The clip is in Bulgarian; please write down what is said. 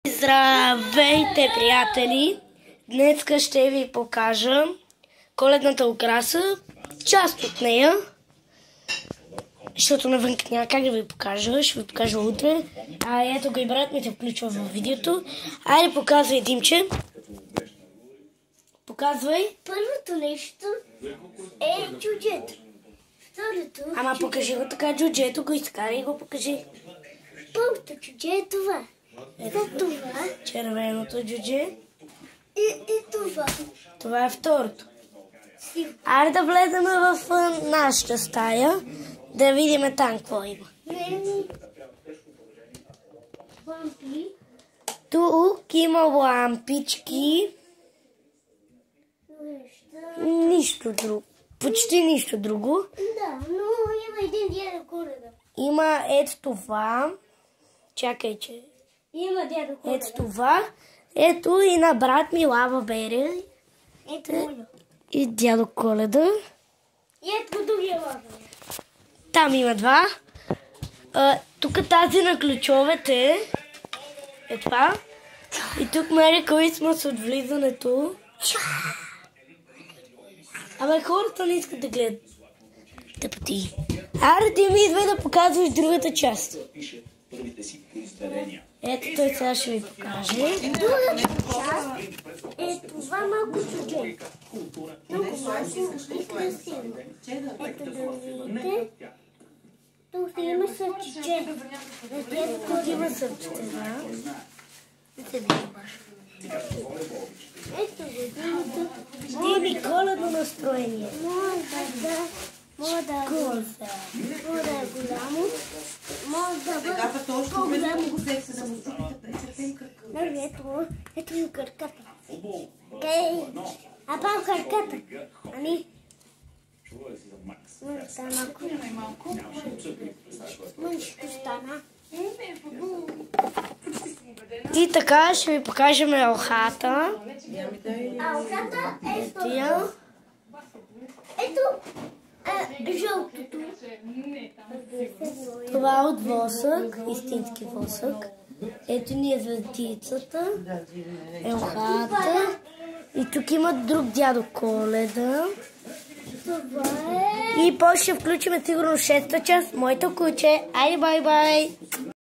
Здравейте, приятели! Днес ще ви покажа коледната украса, част от нея, защото навън няма как да ви покажа, ще ви покажа утре. Ето го и брат ми се включва в видеото. Айде, показвай, Димче. Показвай. Първото нещо е джуджето. Второто... Ама покажи го така, джуджето го изкара и го покажи. Първото джудже е това. След това... Червеното джудже. И това. Това е второто. Айде да влезем в нашата стая, да видим там какво има. Лампи. Тук има лампички. Нищо друго. Почти нищо друго. Да, но има един дядо Коледа. Има ето това. Чакай, че... Има дядо Коледа. Ето това. Ето и на брат ми Лава Бере. Ето и дядо Коледа. И ето другия Лава. Там има два. Тук тази на ключовете е това. И тук Мери Крисмас от влизането. Абе, хората не искат да гледат тъпоти. Аре, ти ми идвай да показваш другата част. Ето той сега ще ви покаже. Другата част е това малко джудже. Много малко и красиво. Ето да видите. Тук има сърчице. Тук има сърчице, да. Ето го. Дими, коледно настроение. Може да е голямо. Може да бъде по-голямо. Ето ми кърката. А пам кърката. Ами? Мъничко стана. И така ще ви покажем елхата. Елхата е Тия. ето жълтото. Това е от восък, истински восък. Ето ни е звездицата, елхата. И тук има друг дядо Коледа. Това е... И после ще включим сигурно 6-та част, моето куче. Айде, бай-бай!